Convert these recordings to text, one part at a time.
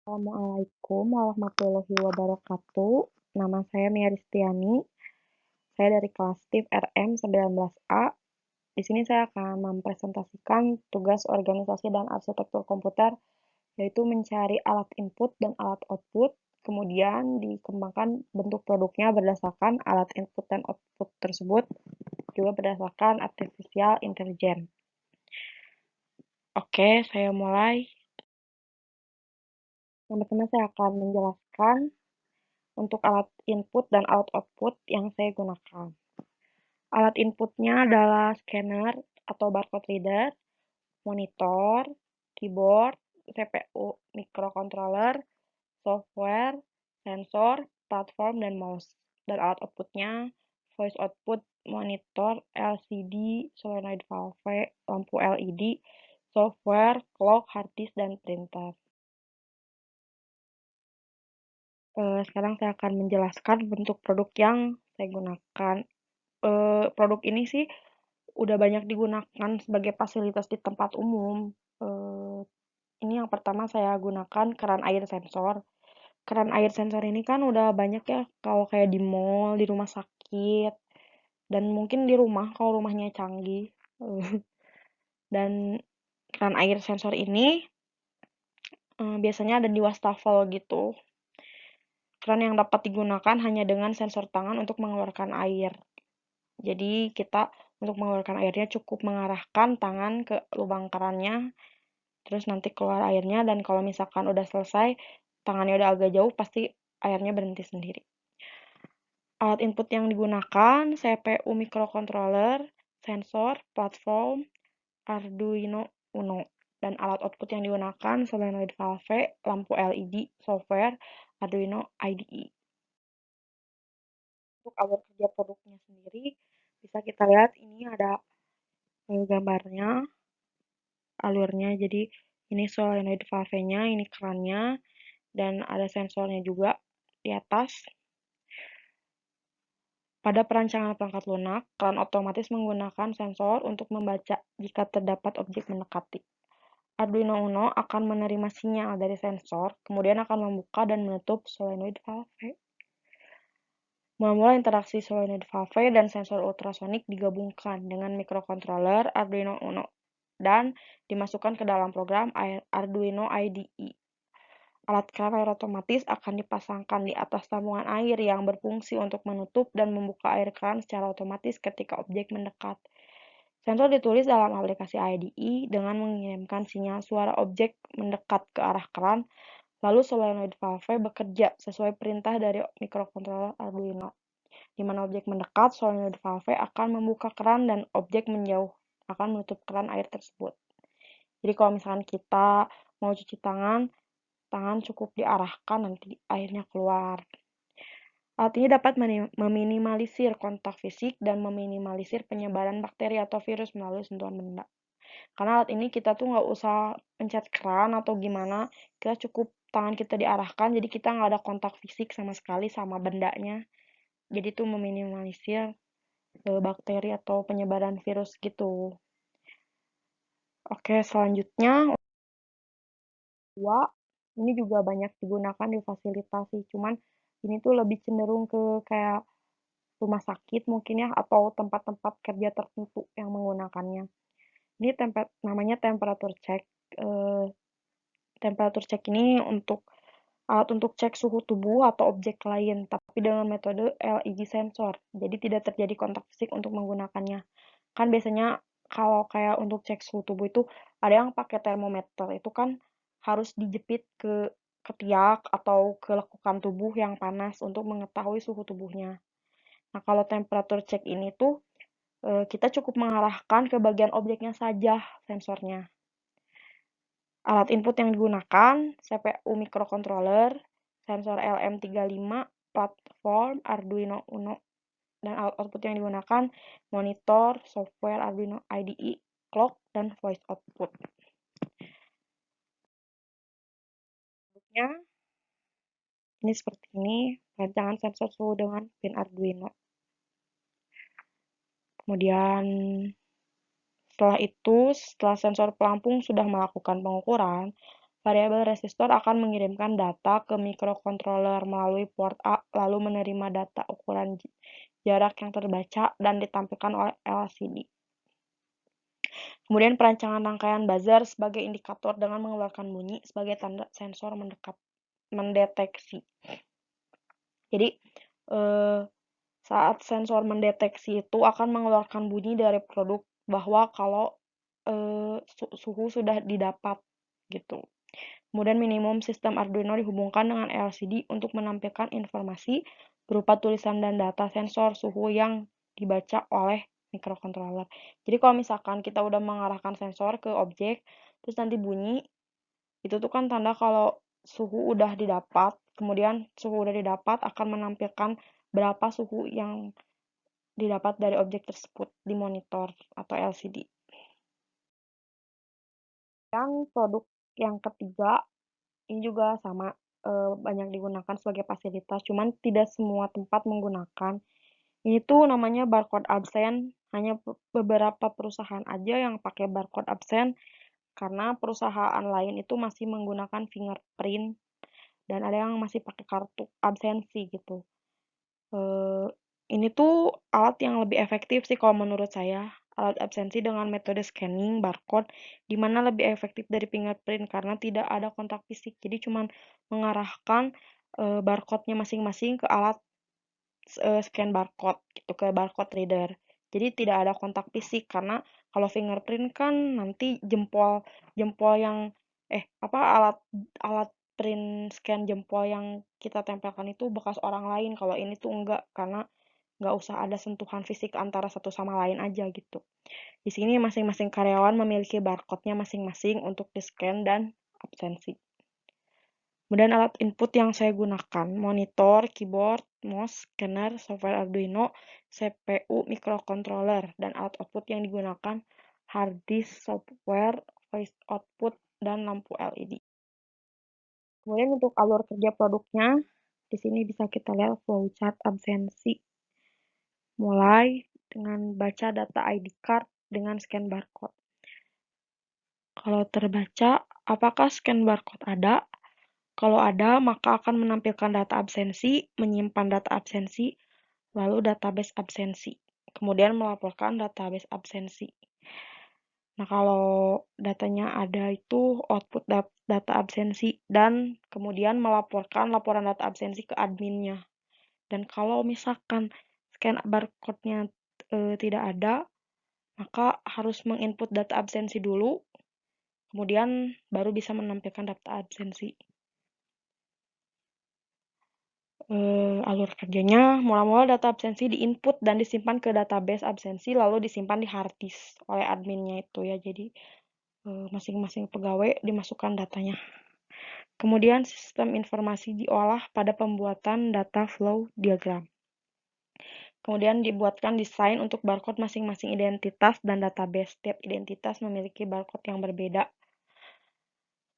Assalamualaikum warahmatullahi wabarakatuh. Nama saya Mia Ristiani. Saya dari kelas TIP RM 19A. Di sini saya akan mempresentasikan tugas organisasi dan arsitektur komputer, yaitu mencari alat input dan alat output, kemudian dikembangkan bentuk produknya berdasarkan alat input dan output tersebut, juga berdasarkan artificial intelligence. Oke, saya mulai. Pertama-tama saya akan menjelaskan untuk alat input dan alat output yang saya gunakan. Alat inputnya adalah scanner atau barcode reader, monitor, keyboard, CPU, microcontroller, software, sensor, platform, dan mouse. Dan alat outputnya voice output, monitor, LCD, solenoid valve, lampu LED, software, clock, hard disk, dan printer. Sekarang saya akan menjelaskan bentuk produk yang saya gunakan. Produk ini sih udah banyak digunakan sebagai fasilitas di tempat umum. Ini yang pertama saya gunakan keran air sensor. Keran air sensor ini kan udah banyak ya kalau kayak di mall, di rumah sakit, dan mungkin di rumah kalau rumahnya canggih. Dan keran air sensor ini biasanya ada di wastafel gitu. Keran yang dapat digunakan hanya dengan sensor tangan untuk mengeluarkan air. Jadi kita untuk mengeluarkan airnya cukup mengarahkan tangan ke lubang kerannya, terus nanti keluar airnya, dan kalau misalkan udah selesai, tangannya udah agak jauh, pasti airnya berhenti sendiri. Alat input yang digunakan, CPU microcontroller, sensor, platform, Arduino Uno. Dan alat output yang digunakan, solenoid valve, lampu LED, software, Arduino IDE. Untuk alur kerja produknya sendiri, bisa kita lihat ini ada gambarnya, alurnya. Jadi ini solenoid valve-nya, ini kerannya, dan ada sensornya juga di atas. Pada perancangan perangkat lunak, keran otomatis menggunakan sensor untuk membaca jika terdapat objek mendekati. Arduino Uno akan menerima sinyal dari sensor, kemudian akan membuka dan menutup solenoid valve. Mula-mula interaksi solenoid valve dan sensor ultrasonik digabungkan dengan microcontroller Arduino Uno dan dimasukkan ke dalam program Arduino IDE. Alat keran air otomatis akan dipasangkan di atas tabungan air yang berfungsi untuk menutup dan membuka air keran secara otomatis ketika objek mendekat. Sensor ditulis dalam aplikasi IDE dengan mengirimkan sinyal suara objek mendekat ke arah keran, lalu solenoid valve bekerja sesuai perintah dari microcontroller Arduino. Di mana objek mendekat, solenoid valve akan membuka keran dan objek menjauh akan menutup keran air tersebut. Jadi kalau misalkan kita mau cuci tangan, tangan cukup diarahkan, nanti airnya keluar. Alat ini dapat meminimalisir kontak fisik dan meminimalisir penyebaran bakteri atau virus melalui sentuhan benda. Karena alat ini kita tuh nggak usah pencet keran atau gimana, kita cukup tangan kita diarahkan, jadi kita nggak ada kontak fisik sama sekali sama bendanya. Jadi tuh meminimalisir bakteri atau penyebaran virus gitu. Oke, selanjutnya dua, ini juga banyak digunakan di fasilitasi, cuman ini tuh lebih cenderung ke kayak rumah sakit mungkin ya, atau tempat-tempat kerja tertentu yang menggunakannya. Ini namanya temperature check. Eh, Temperature check ini untuk alat untuk cek suhu tubuh atau objek lain, tapi dengan metode LED sensor. Jadi tidak terjadi kontak fisik untuk menggunakannya. Kan biasanya kalau kayak untuk cek suhu tubuh itu ada yang pakai termometer, itu kan harus dijepit ke ketiak atau ke lekukan tubuh yang panas untuk mengetahui suhu tubuhnya. Nah, kalau temperature check ini tuh kita cukup mengarahkan ke bagian objeknya saja sensornya. Alat input yang digunakan, CPU microcontroller, sensor LM35, platform Arduino Uno, dan alat output yang digunakan, monitor, software Arduino IDE, clock, dan voice output. Bentuknya ini seperti ini, rancangan sensor suhu dengan pin Arduino. Kemudian setelah itu, setelah sensor pelampung sudah melakukan pengukuran, Variabel resistor akan mengirimkan data ke mikrokontroler melalui port A, lalu menerima data ukuran jarak yang terbaca dan ditampilkan oleh LCD. Kemudian perancangan rangkaian buzzer sebagai indikator dengan mengeluarkan bunyi sebagai tanda sensor mendeteksi. Jadi, saat sensor mendeteksi itu akan mengeluarkan bunyi dari produk bahwa kalau suhu sudah didapat gitu. Kemudian minimum sistem Arduino dihubungkan dengan LCD untuk menampilkan informasi berupa tulisan dan data sensor suhu yang dibaca oleh microcontroller. Jadi kalau misalkan kita udah mengarahkan sensor ke objek, terus nanti bunyi, itu tuh kan tanda kalau suhu udah didapat, kemudian suhu udah didapat akan menampilkan berapa suhu yang didapat dari objek tersebut di monitor atau LCD. Yang produk yang ketiga ini juga sama, banyak digunakan sebagai fasilitas, cuman tidak semua tempat menggunakan. Ini tuh namanya barcode absen, hanya beberapa perusahaan aja yang pakai barcode absen, karena perusahaan lain itu masih menggunakan fingerprint, dan ada yang masih pakai kartu absensi gitu. Ini tuh alat yang lebih efektif sih kalau menurut saya, alat absensi dengan metode scanning barcode, di mana lebih efektif dari fingerprint karena tidak ada kontak fisik. Jadi cuman mengarahkan barcode-nya masing-masing ke alat scan barcode gitu, ke barcode reader. Jadi tidak ada kontak fisik karena kalau fingerprint kan nanti jempol yang alat alat print scan jempol yang kita tempelkan itu bekas orang lain. Kalau ini tuh enggak, karena nggak usah ada sentuhan fisik antara satu sama lain aja gitu. Di sini masing-masing karyawan memiliki barcode-nya masing-masing untuk di-scan dan absensi. Kemudian alat input yang saya gunakan, monitor, keyboard, mouse, scanner, software Arduino, CPU, microcontroller, dan alat output yang digunakan hard disk, software, voice output, dan lampu LED. Kemudian untuk alur kerja produknya, di sini bisa kita lihat flowchart absensi. Mulai dengan baca data ID card dengan scan barcode. Kalau terbaca, apakah scan barcode ada? Kalau ada, maka akan menampilkan data absensi, menyimpan data absensi, lalu database absensi. Kemudian melaporkan database absensi. Nah, kalau datanya ada itu output data absensi dan kemudian melaporkan laporan data absensi ke adminnya. Dan kalau misalkan scan barcode-nya tidak ada, maka harus menginput data absensi dulu, kemudian baru bisa menampilkan data absensi. Alur kerjanya, mula-mula data absensi diinput dan disimpan ke database absensi, lalu disimpan di hard disk oleh adminnya itu ya. Jadi masing-masing pegawai dimasukkan datanya. Kemudian sistem informasi diolah pada pembuatan data flow diagram. Kemudian dibuatkan desain untuk barcode masing-masing identitas dan database. Setiap identitas memiliki barcode yang berbeda.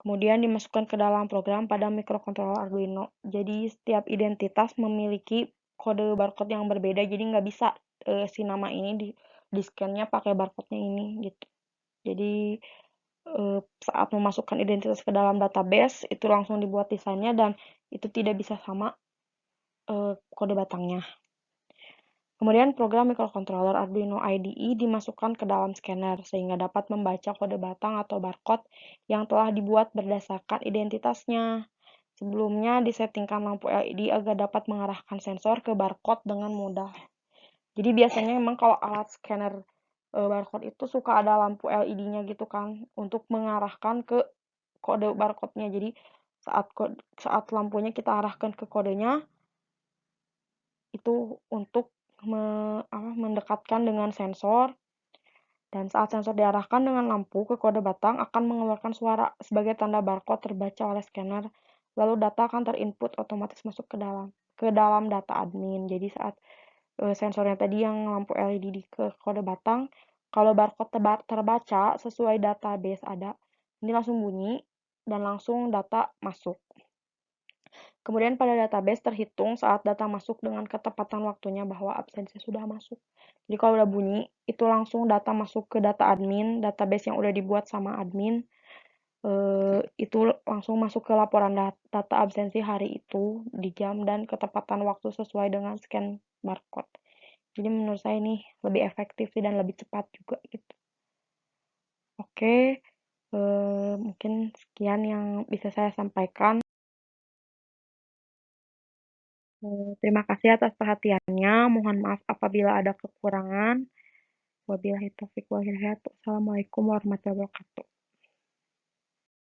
Kemudian dimasukkan ke dalam program pada microcontroller Arduino. Jadi setiap identitas memiliki kode barcode yang berbeda. Jadi nggak bisa si nama ini di scan-nya pakai barcode-nya ini gitu. Jadi saat memasukkan identitas ke dalam database itu langsung dibuat desainnya dan itu tidak bisa sama kode batangnya. Kemudian program microcontroller Arduino IDE dimasukkan ke dalam scanner sehingga dapat membaca kode batang atau barcode yang telah dibuat berdasarkan identitasnya. Sebelumnya disettingkan lampu LED agar dapat mengarahkan sensor ke barcode dengan mudah. Jadi biasanya memang kalau alat scanner barcode itu suka ada lampu LED-nya gitu kan untuk mengarahkan ke kode barcode-nya. Jadi saat lampunya kita arahkan ke kodenya itu untuk mendekatkan dengan sensor, dan saat sensor diarahkan dengan lampu ke kode batang akan mengeluarkan suara sebagai tanda barcode terbaca oleh scanner, lalu data akan terinput otomatis masuk ke dalam data admin. Jadi saat sensornya tadi yang lampu LED ke kode batang, kalau barcode terbaca sesuai database ada, ini langsung bunyi dan langsung data masuk. Kemudian pada database terhitung saat data masuk dengan ketepatan waktunya bahwa absensi sudah masuk. Jadi kalau udah bunyi, itu langsung data masuk ke data admin, database yang udah dibuat sama admin. itu langsung masuk ke laporan data absensi hari itu di jam dan ketepatan waktu sesuai dengan scan barcode. Jadi menurut saya ini lebih efektif sih dan lebih cepat juga gitu. Oke, mungkin sekian yang bisa saya sampaikan. Terima kasih atas perhatiannya. Mohon maaf apabila ada kekurangan. Wabillahi taufiq wal hidayah. Assalamualaikum warahmatullahi wabarakatuh.